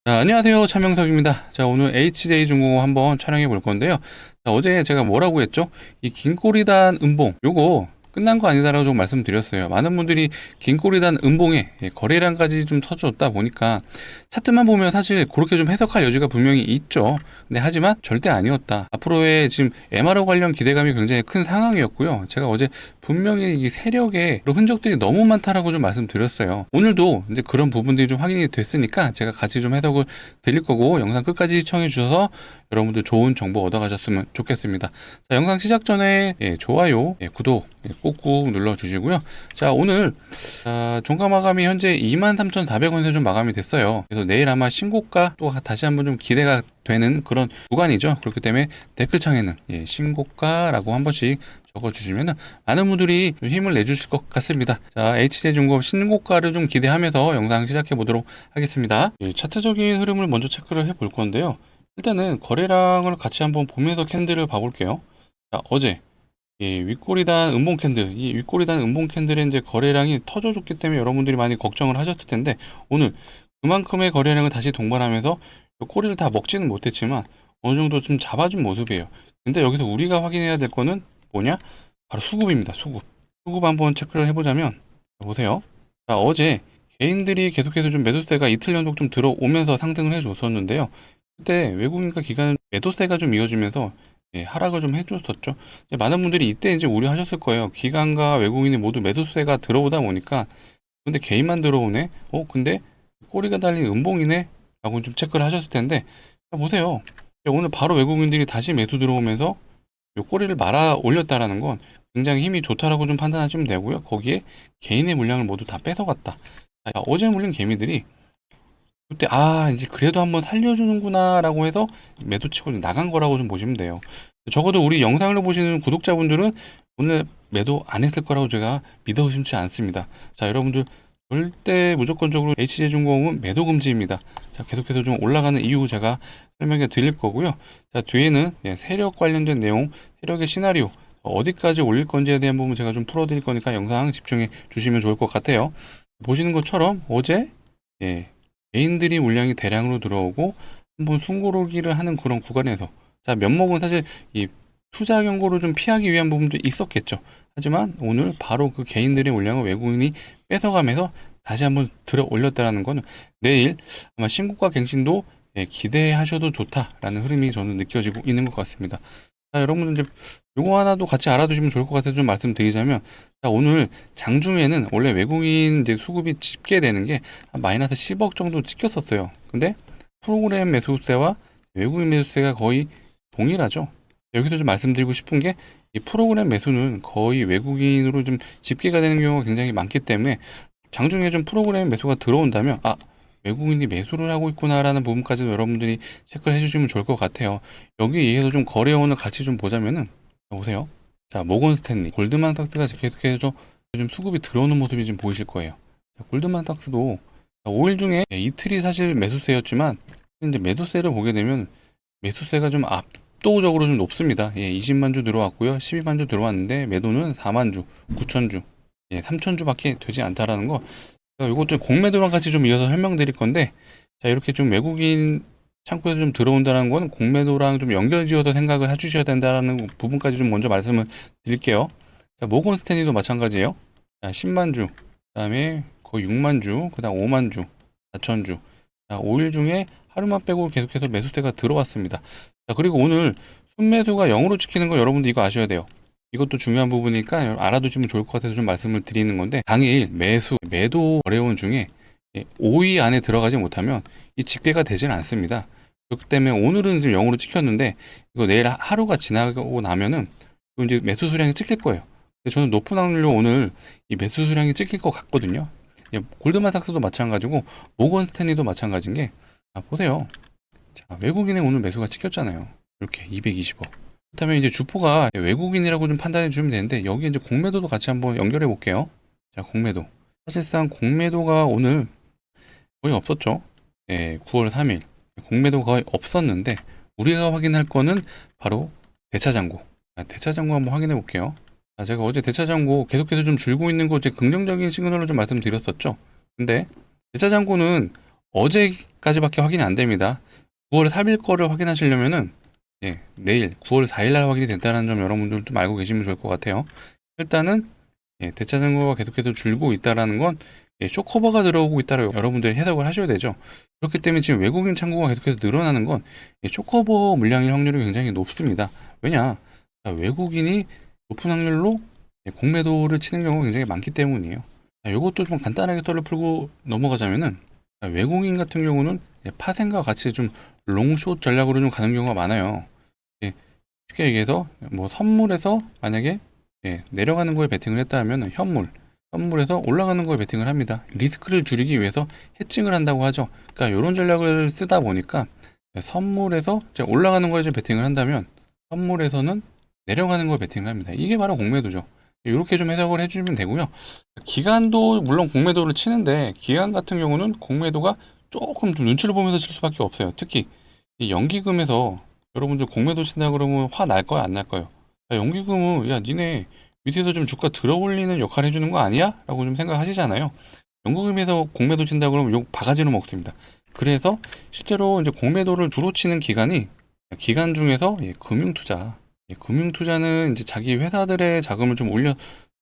자, 안녕하세요. 차명석입니다. 자, 오늘 HJ중공업 한번 촬영해 볼 건데요. 자, 어제 제가 뭐라고 했죠? 이 긴꼬리단 음봉, 요거 끝난 거 아니다라고 좀 말씀드렸어요. 많은 분들이 긴꼬리단 음봉에 거래량까지 좀 터졌다 보니까 차트만 보면 사실 그렇게 좀 해석할 여지가 분명히 있죠. 근데 하지만 절대 아니었다. 앞으로의 지금 MRO 관련 기대감이 굉장히 큰 상황이었고요. 제가 어제 분명히 이 세력의 그런 흔적들이 너무 많다라고 좀 말씀드렸어요. 오늘도 이제 그런 부분들이 좀 확인이 됐으니까 제가 같이 좀 해석을 드릴 거고, 영상 끝까지 시청해 주셔서 여러분들 좋은 정보 얻어가셨으면 좋겠습니다. 자, 영상 시작 전에 좋아요, 구독 꼭꼭 눌러주시고요. 자, 오늘 종가 마감이 현재 23,400원에서 좀 마감이 됐어요. 그래서 내일 아마 신고가 또 다시 한번 좀 기대가 되는 그런 구간이죠. 그렇기 때문에 댓글창에는 신고가라고 한 번씩 적어주시면 많은 분들이 좀 힘을 내주실 것 같습니다. 자, HJ중공업 신고가를 좀 기대하면서 영상 시작해 보도록 하겠습니다. 차트적인 흐름을 먼저 체크를 해 볼 건데요. 일단은 거래량을 같이 한번 보면서 캔들을 봐볼게요. 자, 어제 윗꼬리단 음봉 캔들, 이 윗꼬리단 음봉 캔들의 이제 거래량이 터져줬기 때문에 여러분들이 많이 걱정을 하셨을 텐데, 오늘 그만큼의 거래량을 다시 동반하면서 꼬리를 다 먹지는 못했지만 어느 정도 좀 잡아준 모습이에요. 근데 여기서 우리가 확인해야 될 거는 뭐냐? 바로 수급입니다. 수급. 수급 한번 체크를 해보자면, 보세요. 자, 어제 개인들이 계속해서 좀 매도세가 이틀 연속 좀 들어오면서 상승을 해줬었는데요. 그때 외국인과 기관 매도세가 좀 이어지면서 하락을 좀 해줬었죠. 많은 분들이 이때 이제 우려하셨을 거예요. 기관과 외국인이 모두 매도세가 들어오다 보니까, 근데 개인만 들어오네? 근데 꼬리가 달린 음봉이네? 라고 좀 체크를 하셨을 텐데, 자, 보세요. 오늘 바로 외국인들이 다시 매수 들어오면서 요 꼬리를 말아 올렸다라는 건 굉장히 힘이 좋다라고 좀 판단하시면 되고요. 거기에 개인의 물량을 모두 다 뺏어갔다. 자, 어제 물린 개미들이 그때 이제 그래도 한번 살려주는구나 라고 해서 매도치고 나간 거라고 좀 보시면 돼요. 적어도 우리 영상을 보시는 구독자분들은 오늘 매도 안 했을 거라고 제가 믿어 의심치 않습니다. 자, 여러분들 절대 무조건적으로 HJ중공업은 매도 금지입니다. 자, 계속해서 좀 올라가는 이유 제가 설명해 드릴 거고요. 자, 뒤에는 세력 관련된 내용, 세력의 시나리오 어디까지 올릴 건지에 대한 부분 제가 좀 풀어 드릴 거니까 영상 집중해 주시면 좋을 것 같아요. 보시는 것처럼 어제 개인들이 물량이 대량으로 들어오고 한번 숨고르기를 하는 그런 구간에서, 자, 면목은 사실 이 투자 경고를 좀 피하기 위한 부분도 있었겠죠. 하지만 오늘 바로 그 개인들의 물량을 외국인이 뺏어가면서 다시 한번 들어 올렸다라는 거는 내일 아마 신고가 갱신도 기대하셔도 좋다라는 흐름이 저는 느껴지고 있는 것 같습니다. 자, 여러분들 이제 요거 하나도 같이 알아두시면 좋을 것 같아서 좀 말씀드리자면, 자, 오늘 장중에는 원래 외국인 이제 수급이 집계되는 게 한 마이너스 10억 정도 찍혔었어요. 근데 프로그램 매수세와 외국인 매수세가 거의 동일하죠. 여기서 좀 말씀드리고 싶은 게, 이 프로그램 매수는 거의 외국인으로 좀 집계가 되는 경우가 굉장히 많기 때문에 장중에 좀 프로그램 매수가 들어온다면 외국인이 매수를 하고 있구나라는 부분까지도 여러분들이 체크를 해주시면 좋을 것 같아요. 여기에 의해서 좀 거래원을 같이 좀 보자면은, 자, 보세요. 자, 모건 스탠리, 골드만삭스가 계속해서 좀 수급이 들어오는 모습이 좀 보이실 거예요. 자, 골드만삭스도 5일 중에 이틀이 사실 매수세였지만, 이제 매도세를 보게 되면 매수세가 좀 압도적으로 좀 높습니다. 20만 주 들어왔고요. 12만 주 들어왔는데 매도는 4만 주, 9천 주, 3천 주밖에 되지 않다라는 거. 이것도 공매도랑 같이 좀 이어서 설명드릴 건데, 자, 이렇게 좀 외국인 창구에서 좀 들어온다는 건 공매도랑 좀 연결지어서 생각을 해주셔야 된다는 부분까지 좀 먼저 말씀을 드릴게요. 자, 모건 스탠리도 마찬가지예요. 자, 10만 주, 그 다음에 거의 6만 주, 그 다음 5만 주, 4천 주. 자, 5일 중에 하루만 빼고 계속해서 매수세가 들어왔습니다. 자, 그리고 오늘 순매수가 0으로 찍히는 거 여러분들 이거 아셔야 돼요. 이것도 중요한 부분이니까 알아두시면 좋을 것 같아서 좀 말씀을 드리는 건데, 당일 매도 거래원 중에 5위 안에 들어가지 못하면 이 집계가 되지는 않습니다. 그렇기 때문에 오늘은 지금 0으로 찍혔는데, 이거 내일 하루가 지나고 나면은 이제 매수 수량이 찍힐 거예요. 저는 높은 확률로 오늘 이 매수 수량이 찍힐 것 같거든요. 골드만삭스도 마찬가지고 모건 스탠리도 마찬가지인 게, 보세요. 자, 외국인의 오늘 매수가 찍혔잖아요. 이렇게 220억. 그렇다면 이제 주포가 외국인이라고 좀 판단해 주시면 되는데, 여기 이제 공매도도 같이 한번 연결해 볼게요. 자, 공매도. 사실상 공매도가 오늘 거의 없었죠. 9월 3일. 공매도가 거의 없었는데, 우리가 확인할 거는 바로 대차장고. 대차장고 한번 확인해 볼게요. 제가 어제 대차장고 계속해서 좀 줄고 있는 거, 제 긍정적인 시그널을 좀 말씀드렸었죠. 근데 대차장고는 어제까지밖에 확인이 안 됩니다. 9월 3일 거를 확인하시려면은 내일 9월 4일 날 확인이 된다는 점 여러분들 좀 알고 계시면 좋을 것 같아요. 일단은 대차증거가 계속해서 줄고 있다라는 건 쇼커버가 들어오고 있다고 여러분들이 해석을 하셔야 되죠. 그렇기 때문에 지금 외국인 창구가 계속해서 늘어나는 건 쇼커버 물량일 확률이 굉장히 높습니다. 왜냐? 외국인이 높은 확률로 공매도를 치는 경우가 굉장히 많기 때문이에요. 이것도 좀 간단하게 썰을 풀고 넘어가자면은 외국인 같은 경우는 파생과 같이 좀 롱숏 전략으로 좀 가는 경우가 많아요. 쉽게 얘기해서 뭐 선물에서 만약에 내려가는 거에 베팅을 했다 하면 현물에서 올라가는 거에 베팅을 합니다. 리스크를 줄이기 위해서 해칭을 한다고 하죠. 그러니까 이런 전략을 쓰다 보니까 선물에서 올라가는 거에 베팅을 한다면 선물에서는 내려가는 거에 베팅을 합니다. 이게 바로 공매도죠. 이렇게 좀 해석을 해주시면 되고요. 기간도 물론 공매도를 치는데 기간 같은 경우는 공매도가 조금 좀 눈치를 보면서 칠 수밖에 없어요. 특히 이 연기금에서 여러분들 공매도 친다 그러면 화 날 거야 안 날 거요? 연기금은 야 니네 밑에서 좀 주가 들어 올리는 역할 해주는 거 아니야? 라고 좀 생각하시잖아요. 연기금에서 공매도 친다 그러면 욕 바가지로 먹습니다. 그래서 실제로 이제 공매도를 주로 치는 기간 중에서 금융투자는 이제 자기 회사들의 자금을 좀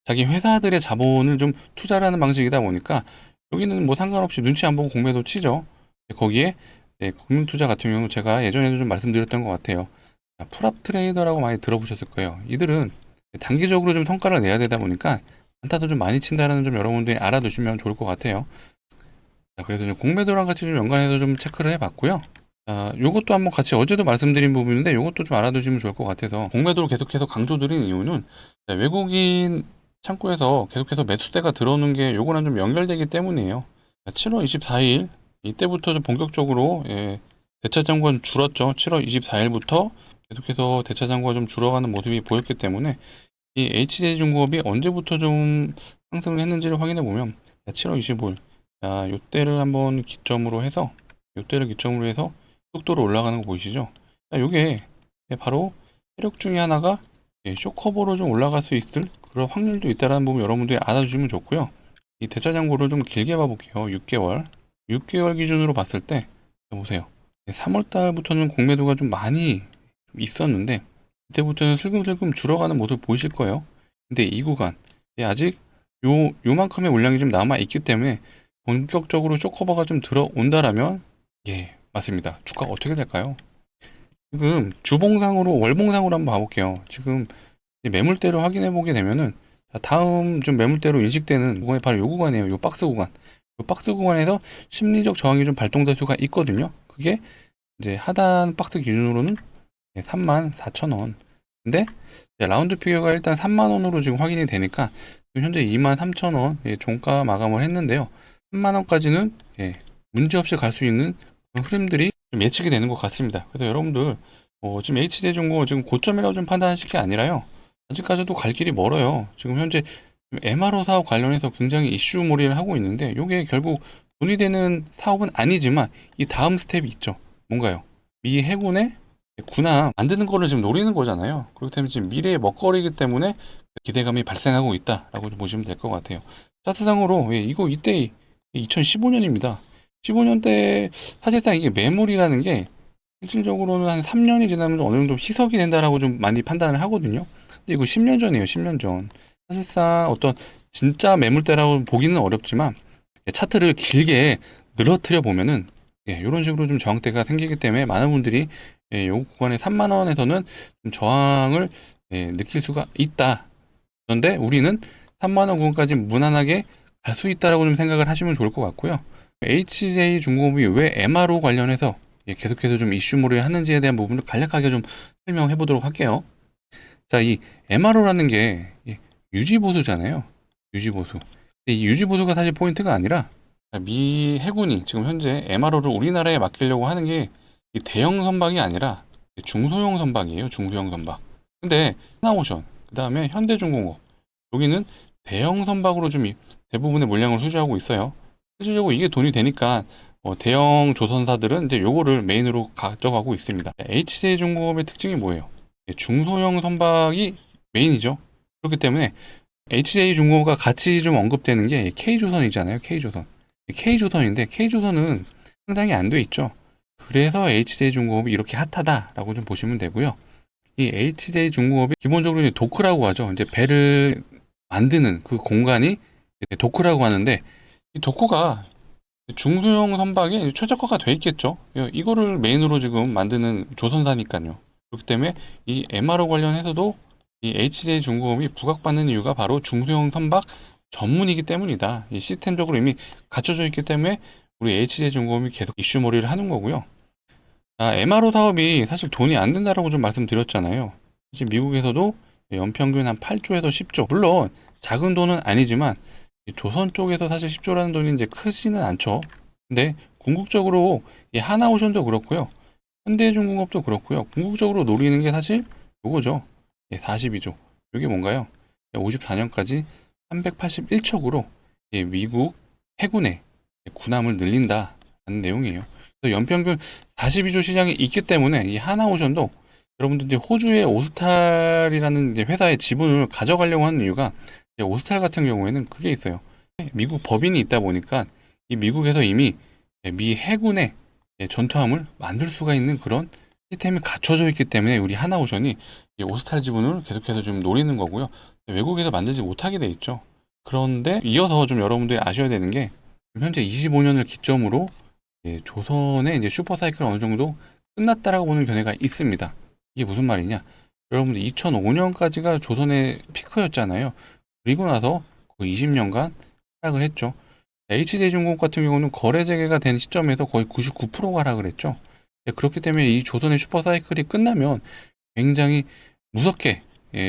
자기 회사들의 자본을 좀 투자를 하는 방식이다 보니까 여기는 뭐 상관없이 눈치 안 보고 공매도 치죠. 거기에 금융투자 같은 경우는 제가 예전에도 좀 말씀드렸던 것 같아요. 풀업 트레이더라고 많이 들어보셨을 거예요. 이들은 단기적으로 좀 성과를 내야 되다 보니까 안타도 좀 많이 친다는 점 여러분들이 알아두시면 좋을 것 같아요. 그래서 좀 공매도랑 같이 좀 연관해서 좀 체크를 해봤고요. 요것도 한번 같이 어제도 말씀드린 부분인데 요것도 좀 알아두시면 좋을 것 같아서 공매도를 계속해서 강조드린 이유는 외국인 창구에서 계속해서 매수대가 들어오는 게 요거랑 좀 연결되기 때문이에요. 7월 24일 이때부터 좀 본격적으로 대차장고가 줄었죠. 7월 24일부터 계속해서 대차장고가 좀 줄어가는 모습이 보였기 때문에 이 HJ중공업이 언제부터 좀 상승을 했는지를 확인해 보면 7월 25일 요때를 한번 기점으로 해서 속도로 올라가는 거 보이시죠? 요게 바로 세력 중에 하나가 쇼커버로 좀 올라갈 수 있을 그런 확률도 있다는 부분 여러분들이 알아주시면 좋고요. 이 대차장고를 좀 길게 봐볼게요. 6개월 기준으로 봤을 때 보세요. 3월 달부터는 공매도가 좀 많이 있었는데 이때부터는 슬금슬금 줄어가는 모습 보이실 거예요. 근데 이 구간 아직 요만큼의 물량이 좀 남아 있기 때문에 본격적으로 쇼커버가 좀 들어온다라면 맞습니다. 주가가 어떻게 될까요? 지금 주봉상으로 월봉상으로 한번 봐볼게요. 지금 매물대로 확인해 보게 되면은 다음 좀 매물대로 인식되는 구간이 바로 요 구간이에요. 요 박스 구간. 요 박스 구간에서 심리적 저항이 좀 발동될 수가 있거든요. 그게 이제 하단 박스 기준으로는 34,000원. 근데 라운드 피겨가 일단 3만원으로 지금 확인이 되니까 현재 23,000원 종가 마감을 했는데요. 3만원까지는 문제없이 갈 수 있는 흐름들이 좀 예측이 되는 것 같습니다. 그래서 여러분들 지금 HD중공업 지금 고점이라고 좀 판단하실 게 아니라요. 아직까지도 갈 길이 멀어요. 지금 현재 MRO 사업 관련해서 굉장히 이슈몰이를 하고 있는데 이게 결국 돈이 되는 사업은 아니지만 이 다음 스텝이 있죠. 뭔가요? 미 해군의 군함 만드는 거를 지금 노리는 거잖아요. 그렇기 때문에 지금 미래의 먹거리이기 때문에 기대감이 발생하고 있다라고 좀 보시면 될 것 같아요. 차트상으로 이때 2015년입니다. 15년 때 사실상 이게 매물이라는 게 실질적으로는 한 3년이 지나면 어느 정도 희석이 된다라고 좀 많이 판단을 하거든요. 근데 이거 10년 전이에요. 10년 전. 사실상 어떤 진짜 매물대라고 보기는 어렵지만 차트를 길게 늘어뜨려 보면은 이런 식으로 좀 저항대가 생기기 때문에 많은 분들이 요 구간에 3만 원에서는 좀 저항을 느낄 수가 있다. 그런데 우리는 3만 원 구간까지 무난하게 갈 수 있다라고 좀 생각을 하시면 좋을 것 같고요. HJ중공업이 왜 MRO 관련해서 계속해서 좀 이슈몰이를 하는지에 대한 부분을 간략하게 좀 설명해 보도록 할게요. 자, 이 MRO라는 게 유지보수잖아요. 유지보수. 이 유지보수가 사실 포인트가 아니라 미 해군이 지금 현재 MRO를 우리나라에 맡기려고 하는 게 대형 선박이 아니라 중소형 선박이에요. 중소형 선박. 근데 하나오션, 그 다음에 현대중공업 여기는 대형 선박으로 좀 대부분의 물량을 수주하고 있어요. 실질적으로 이게 돈이 되니까 대형 조선사들은 이제 요거를 메인으로 가져가고 있습니다. HJ중공업의 특징이 뭐예요? 중소형 선박이 메인이죠. 그렇기 때문에 HJ중공업과 같이 좀 언급되는 게 K조선이잖아요. K조선인데 K조선은 상장이 안 돼 있죠. 그래서 HJ중공업이 이렇게 핫하다라고 좀 보시면 되고요. 이 HJ중공업이 기본적으로 이제 도크라고 하죠. 이제 배를 만드는 그 공간이 도크라고 하는데, 이 도크가 중소형 선박에 최적화가 돼 있겠죠. 이거를 메인으로 지금 만드는 조선사니까요. 그렇기 때문에 이 MRO 관련해서도 이 HJ중공업이 부각받는 이유가 바로 중소형 선박 전문이기 때문이다. 이 시스템적으로 이미 갖춰져 있기 때문에 우리 HJ중공업이 계속 이슈몰이를 하는 거고요. MRO 사업이 사실 돈이 안 된다라고 좀 말씀드렸잖아요. 지금 미국에서도 연평균 한 8조에서 10조. 물론 작은 돈은 아니지만 조선 쪽에서 사실 10조라는 돈이 이제 크지는 않죠. 근데 궁극적으로 이 하나오션도 그렇고요. 현대중공업도 그렇고요. 궁극적으로 노리는 게 사실 요거죠. 42조. 이게 뭔가요? 54년까지 381척으로 미국 해군의 군함을 늘린다는 내용이에요. 그래서 연평균 42조 시장이 있기 때문에 이 하나오션도 여러분들 이제 호주의 오스탈이라는 이제 회사의 지분을 가져가려고 하는 이유가 오스탈 같은 경우에는 그게 있어요. 미국 법인이 있다 보니까 이 미국에서 이미 미 해군의 전투함을 만들 수가 있는 그런 시스템이 갖춰져 있기 때문에 우리 하나오션이 이 오스탈 지분을 계속해서 좀 노리는 거고요. 외국에서 만들지 못하게 돼 있죠. 그런데 이어서 좀 여러분들이 아셔야 되는 게 현재 25년을 기점으로 조선의 이제 슈퍼사이클 어느 정도 끝났다라고 보는 견해가 있습니다. 이게 무슨 말이냐? 여러분들 2005년까지가 조선의 피크였잖아요. 그리고 나서 거의 20년간 하락을 했죠. HJ중공업 같은 경우는 거래 재개가 된 시점에서 거의 99%가 하락을 했죠. 그렇기 때문에 이 조선의 슈퍼사이클이 끝나면 굉장히 무섭게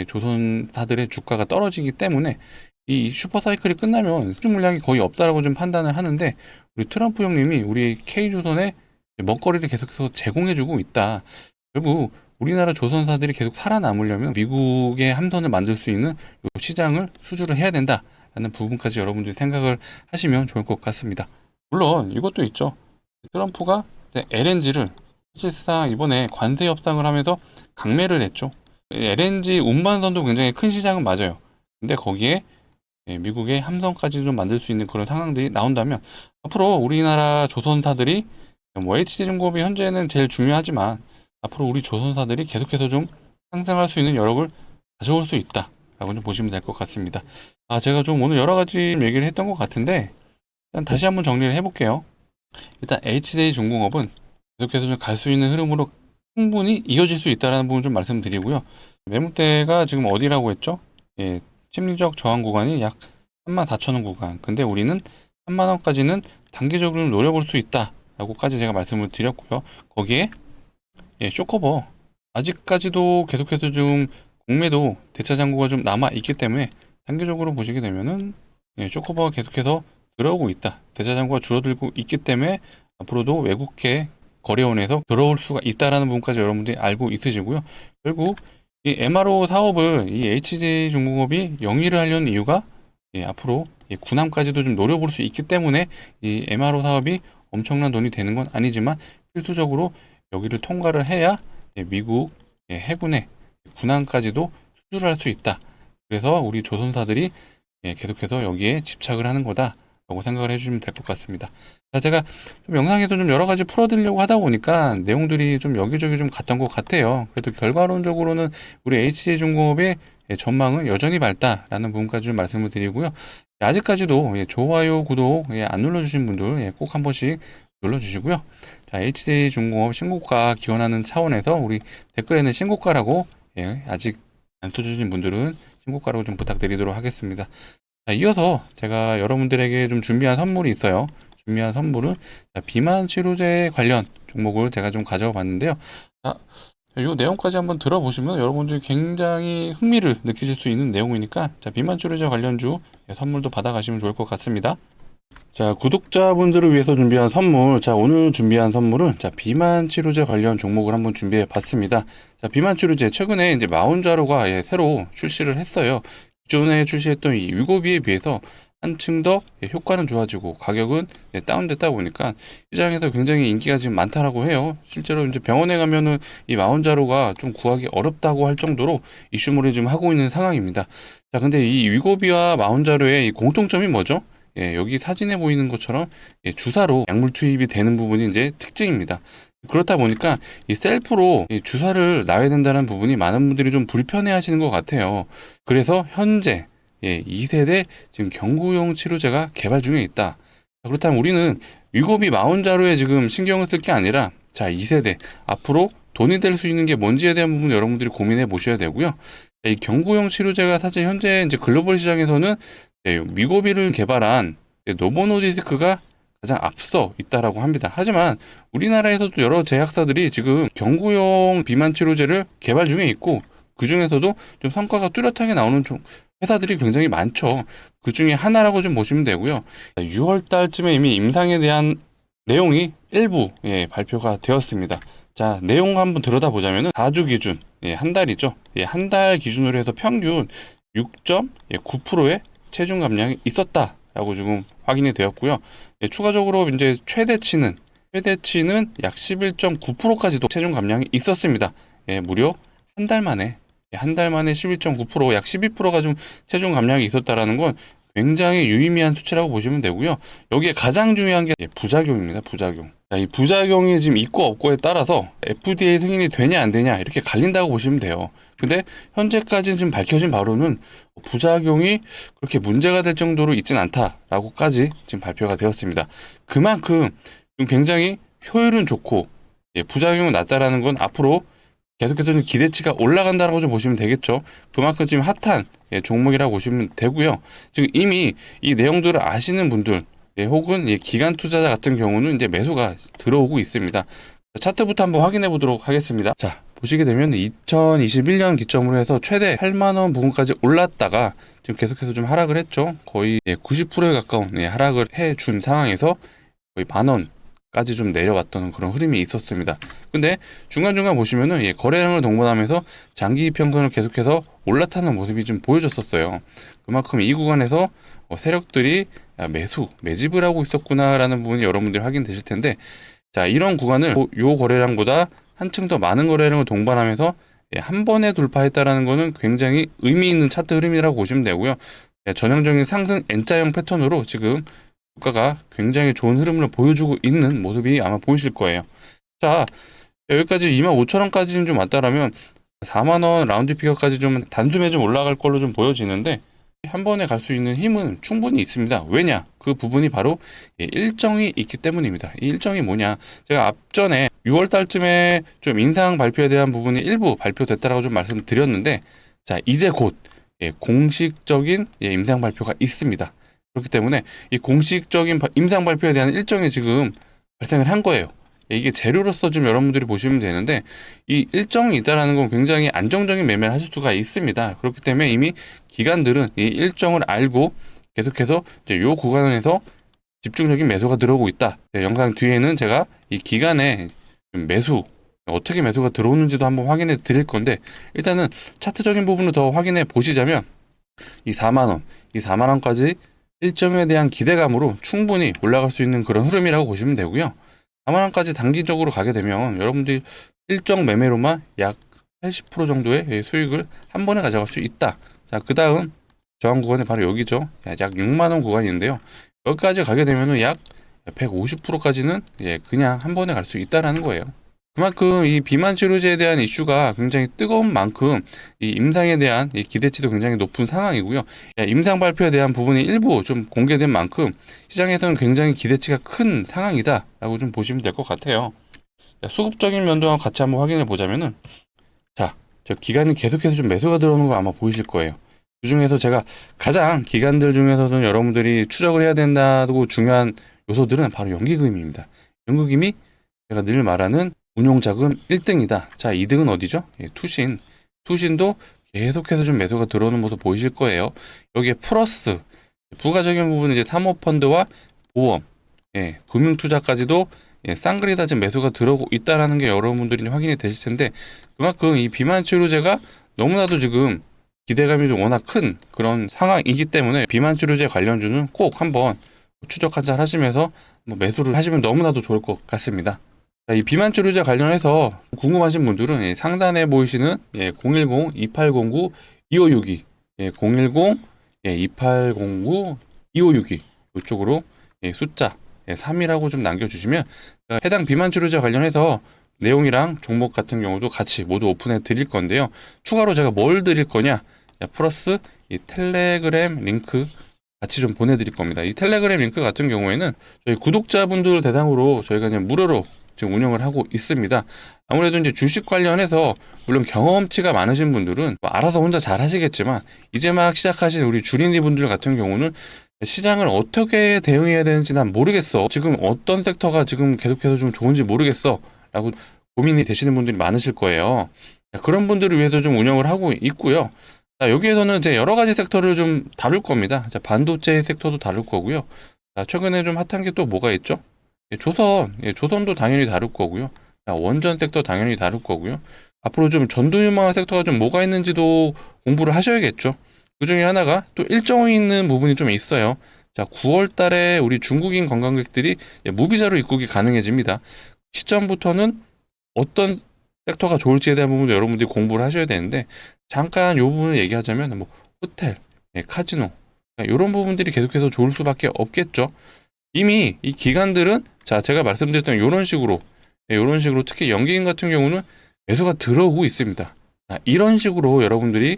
조선사들의 주가가 떨어지기 때문에 이 슈퍼사이클이 끝나면 수주 물량이 거의 없다라고 좀 판단을 하는데, 우리 트럼프 형님이 우리 K조선에 먹거리를 계속해서 제공해주고 있다. 결국 우리나라 조선사들이 계속 살아남으려면 미국의 함선을 만들 수 있는 시장을 수주를 해야 된다라는 부분까지 여러분들이 생각을 하시면 좋을 것 같습니다. 물론 이것도 있죠. 트럼프가 LNG를 사실상 이번에 관세 협상을 하면서 강매를 했죠. LNG 운반선도 굉장히 큰 시장은 맞아요. 근데 거기에 미국의 함선까지 좀 만들 수 있는 그런 상황들이 나온다면 앞으로 우리나라 조선사들이 뭐 HJ중공업이 현재는 제일 중요하지만 앞으로 우리 조선사들이 계속해서 좀 상승할 수 있는 여력을 가져올 수 있다라고 좀 보시면 될 것 같습니다. 제가 좀 오늘 여러 가지 얘기를 했던 것 같은데 일단 다시 한번 정리를 해볼게요. 일단 HJ중공업은 계속해서 좀 갈 수 있는 흐름으로 충분히 이어질 수 있다는 부분 좀 말씀드리고요. 매물대가 지금 어디라고 했죠? 심리적 저항 구간이 약 34,000원 구간. 근데 우리는 3만원까지는 단기적으로 노려볼 수 있다라고까지 제가 말씀을 드렸고요. 거기에 쇼커버 아직까지도 계속해서 좀 공매도 대차 잔고가 좀 남아 있기 때문에 단기적으로 보시게 되면은 쇼커버가 계속해서 들어오고 있다. 대차 잔고가 줄어들고 있기 때문에 앞으로도 외국계 거래원에서 들어올 수가 있다라는 부분까지 여러분들이 알고 있으시고요. 결국 이 MRO 사업을 이 HJ중공업이 영위를 하려는 이유가 앞으로 군함까지도 좀 노려볼 수 있기 때문에 이 MRO 사업이 엄청난 돈이 되는 건 아니지만 필수적으로 여기를 통과를 해야 미국 해군의 군함까지도 수주를 할 수 있다. 그래서 우리 조선사들이 계속해서 여기에 집착을 하는 거다라고 생각을 해주시면 될 것 같습니다. 자, 제가 좀 영상에서 좀 여러 가지 풀어드리려고 하다 보니까 내용들이 좀 여기저기 좀 갔던 것 같아요. 그래도 결과론적으로는 우리 HJ중공업의 전망은 여전히 밝다라는 부분까지 좀 말씀을 드리고요. 아직까지도 좋아요, 구독 안 눌러주신 분들 꼭 한 번씩 눌러주시고요. 자, HJ중공업 신고가 기원하는 차원에서 우리 댓글에는 신고가라고 아직 안 써주신 분들은 신고가라고 좀 부탁드리도록 하겠습니다. 자, 이어서 제가 여러분들에게 좀 준비한 선물이 있어요. 준비한 선물은 비만 치료제 관련 종목을 제가 좀 가져와 봤는데요. 이 내용까지 한번 들어보시면 여러분들이 굉장히 흥미를 느끼실 수 있는 내용이니까 비만 치료제 관련주 선물도 받아가시면 좋을 것 같습니다. 자, 구독자분들을 위해서 준비한 선물. 자, 오늘 준비한 선물은 비만 치료제 관련 종목을 한번 준비해 봤습니다. 자, 비만 치료제 최근에 이제 마운자로가 새로 출시를 했어요. 기존에 출시했던 이 위고비에 비해서 한층 더 효과는 좋아지고 가격은 다운됐다 보니까 시장에서 굉장히 인기가 지금 많다라고 해요. 실제로 이제 병원에 가면은 이 마운자로가 좀 구하기 어렵다고 할 정도로 이슈몰이 지금 하고 있는 상황입니다. 자, 근데 이 위고비와 마운자로의 이 공통점이 뭐죠? 여기 사진에 보이는 것처럼 주사로 약물 투입이 되는 부분이 이제 특징입니다. 그렇다 보니까 이 셀프로 주사를 놔야 된다는 부분이 많은 분들이 좀 불편해 하시는 것 같아요. 그래서 현재 2세대 지금 경구용 치료제가 개발 중에 있다. 그렇다면 우리는 위고비 마운자로에 지금 신경을 쓸 게 아니라, 자, 2세대 앞으로 돈이 될 수 있는 게 뭔지에 대한 부분 여러분들이 고민해 보셔야 되고요. 이 경구용 치료제가 사실 현재 이제 글로벌 시장에서는 위고비를 개발한 노보노디스크가 가장 앞서 있다라고 합니다. 하지만 우리나라에서도 여러 제약사들이 지금 경구용 비만 치료제를 개발 중에 있고, 그 중에서도 좀 성과가 뚜렷하게 나오는 회사들이 굉장히 많죠. 그 중에 하나라고 좀 보시면 되고요. 6월 달쯤에 이미 임상에 대한 내용이 일부 발표가 되었습니다. 자, 내용 한번 들여다보자면 4주 기준, 한 달이죠. 한 달 기준으로 해서 평균 6.9%의 체중 감량이 있었다라고 지금 확인이 되었고요. 추가적으로 이제 최대치는 약 11.9%까지도 체중 감량이 있었습니다. 무려 한 달 만에 11.9%, 약 12%가 좀 체중 감량이 있었다라는 건 굉장히 유의미한 수치라고 보시면 되고요. 여기에 가장 중요한 게 부작용입니다. 부작용. 이 부작용이 지금 있고 없고에 따라서 FDA 승인이 되냐 안 되냐 이렇게 갈린다고 보시면 돼요. 근데 현재까지 지금 밝혀진 바로는 부작용이 그렇게 문제가 될 정도로 있진 않다라고까지 지금 발표가 되었습니다. 그만큼 굉장히 효율은 좋고 부작용은 낮다라는 건 앞으로 계속해서 기대치가 올라간다라고 좀 보시면 되겠죠. 그만큼 지금 핫한 종목이라고 보시면 되고요. 지금 이미 이 내용들을 아시는 분들, 혹은 기관 투자자 같은 경우는 이제 매수가 들어오고 있습니다. 차트부터 한번 확인해 보도록 하겠습니다. 자, 보시게 되면 2021년 기점으로 해서 최대 8만 원 부근까지 올랐다가 지금 계속해서 좀 하락을 했죠. 거의 90%에 가까운 하락을 해준 상황에서 거의 만 원까지 좀 내려왔던 그런 흐름이 있었습니다. 근데 중간중간 보시면은 거래량을 동반하면서 장기 이평선을 계속해서 올라타는 모습이 좀 보여졌었어요. 그만큼 이 구간에서 세력들이 매집을 하고 있었구나라는 부분이 여러분들이 확인되실 텐데, 자, 이런 구간을 요 거래량보다 한층 더 많은 거래량을 동반하면서 한 번에 돌파했다라는 거는 굉장히 의미 있는 차트 흐름이라고 보시면 되고요. 전형적인 상승 N자형 패턴으로 지금 주가가 굉장히 좋은 흐름을 보여주고 있는 모습이 아마 보이실 거예요. 자, 여기까지 25,000원까지는 좀 왔다라면 4만원 라운드 피겨까지 좀 단숨에 좀 올라갈 걸로 좀 보여지는데, 한 번에 갈 수 있는 힘은 충분히 있습니다. 왜냐? 그 부분이 바로 일정이 있기 때문입니다. 이 일정이 뭐냐? 제가 앞전에 6월 달쯤에 좀 인상 발표에 대한 부분이 일부 발표됐다라고 좀 말씀드렸는데, 자, 이제 곧 공식적인 임상 발표가 있습니다. 그렇기 때문에 이 공식적인 임상 발표에 대한 일정이 지금 발생을 한 거예요. 이게 재료로서 좀 여러분들이 보시면 되는데, 이 일정이 있다라는 건 굉장히 안정적인 매매를 하실 수가 있습니다. 그렇기 때문에 이미 기관들은 이 일정을 알고 계속해서 이제 요 구간에서 집중적인 매수가 들어오고 있다. 영상 뒤에는 제가 이 기간에 매수, 어떻게 매수가 들어오는지도 한번 확인해 드릴 건데, 일단은 차트적인 부분을 더 확인해 보시자면 이 4만원까지 일정에 대한 기대감으로 충분히 올라갈 수 있는 그런 흐름이라고 보시면 되고요. 4만원까지 단기적으로 가게 되면 여러분들이 일정 매매로만 약 80% 정도의 수익을 한 번에 가져갈 수 있다. 자, 그 다음 저항 구간이 바로 여기죠. 약 6만원 구간인데요. 여기까지 가게 되면 약 150%까지는 그냥 한 번에 갈 수 있다라는 거예요. 그만큼 이 비만 치료제에 대한 이슈가 굉장히 뜨거운 만큼 이 임상에 대한 이 기대치도 굉장히 높은 상황이고요. 임상 발표에 대한 부분이 일부 좀 공개된 만큼 시장에서는 굉장히 기대치가 큰 상황이다라고 좀 보시면 될 것 같아요. 수급적인 면도 같이 한번 확인해 보자면은, 자, 저 기간이 계속해서 좀 매수가 들어오는 거 아마 보이실 거예요. 그 중에서 제가 가장 기관들 중에서는 여러분들이 추적을 해야 된다고 중요한 요소들은 바로 연기금입니다. 연기금이 제가 늘 말하는 운용자금 1등이다. 자, 2등은 어디죠? 투신. 투신도 계속해서 좀 매수가 들어오는 모습 보이실 거예요. 여기에 플러스 부가적인 부분은 이제 사모펀드와 보험, 금융투자까지도 쌍그리다 지금 매수가 들어오고 있다라는 게 여러분들이 확인이 되실 텐데, 그만큼 이 비만 치료제가 너무나도 지금 기대감이 좀 워낙 큰 그런 상황이기 때문에 비만 치료제 관련주는 꼭 한번 추적 한잔 하시면서 매수를 하시면 너무나도 좋을 것 같습니다. 이 비만 치료제 관련해서 궁금하신 분들은 상단에 보이시는 010-2809-2562 010-2809-2562 이쪽으로 숫자 3이라고 좀 남겨주시면 해당 비만 치료제 관련해서 내용이랑 종목 같은 경우도 같이 모두 오픈해 드릴 건데요. 추가로 제가 뭘 드릴 거냐? 플러스 이 텔레그램 링크 같이 좀 보내드릴 겁니다. 이 텔레그램 링크 같은 경우에는 저희 구독자분들 대상으로 저희가 그냥 무료로 지금 운영을 하고 있습니다. 아무래도 이제 주식 관련해서 물론 경험치가 많으신 분들은 뭐 알아서 혼자 잘 하시겠지만 이제 막 시작하신 우리 주린이 분들 같은 경우는 시장을 어떻게 대응해야 되는지 난 모르겠어. 지금 어떤 섹터가 지금 계속해서 좀 좋은지 모르겠어. 라고 고민이 되시는 분들이 많으실 거예요. 그런 분들을 위해서 좀 운영을 하고 있고요. 자, 여기에서는 이제 여러 가지 섹터를 좀 다룰 겁니다. 자, 반도체 섹터도 다룰 거고요. 자, 최근에 좀 핫한 게 또 뭐가 있죠? 조선도 당연히 다룰 거고요. 자, 원전 섹터 당연히 다룰 거고요. 앞으로 좀 전도유망한 섹터가 좀 뭐가 있는지도 공부를 하셔야겠죠. 그 중에 하나가 또 일정이 있는 부분이 좀 있어요. 자, 9월 달에 우리 중국인 관광객들이 무비자로 입국이 가능해집니다. 시점부터는 어떤 섹터가 좋을지에 대한 부분도 여러분들이 공부를 하셔야 되는데, 잠깐 이 부분을 얘기하자면 뭐 호텔, 카지노 이런 부분들이 계속해서 좋을 수밖에 없겠죠. 이미 이 기관들은 자, 제가 말씀드렸던 이런 식으로 특히 연기인 같은 경우는 매수가 들어오고 있습니다. 자, 이런 식으로 여러분들이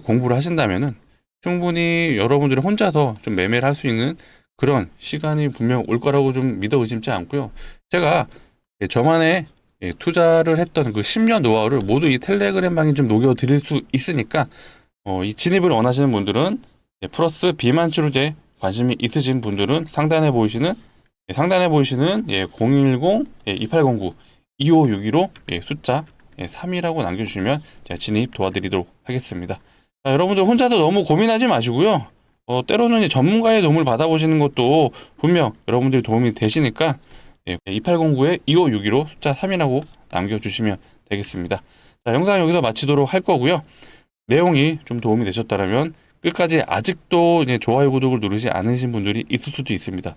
공부를 하신다면은 충분히 여러분들이 혼자서 좀 매매를 할 수 있는 그런 시간이 분명 올 거라고 좀 믿어 의심치 않고요. 제가 저만의 투자를 했던 그 10년 노하우를 모두 이 텔레그램 방에 좀 녹여 드릴 수 있으니까 이 진입을 원하시는 분들은 플러스 비만 치료제 관심이 있으신 분들은 상단에 보이시는 010-2809-2562로 숫자 3이라고 남겨주시면 제가 진입 도와드리도록 하겠습니다. 자, 여러분들 혼자서 너무 고민하지 마시고요. 때로는 전문가의 도움을 받아보시는 것도 분명 여러분들이 도움이 되시니까 2809-2562로 숫자 3이라고 남겨주시면 되겠습니다. 자, 영상 여기서 마치도록 할 거고요. 내용이 좀 도움이 되셨다면 끝까지 아직도 좋아요, 구독을 누르지 않으신 분들이 있을 수도 있습니다.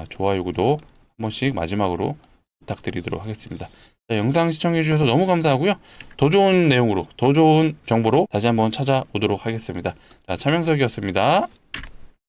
좋아요, 구독 한 번씩 마지막으로 부탁드리도록 하겠습니다. 자, 영상 시청해 주셔서 너무 감사하고요. 더 좋은 내용으로, 더 좋은 정보로 다시 한번 찾아오도록 하겠습니다. 자, 차명석이었습니다.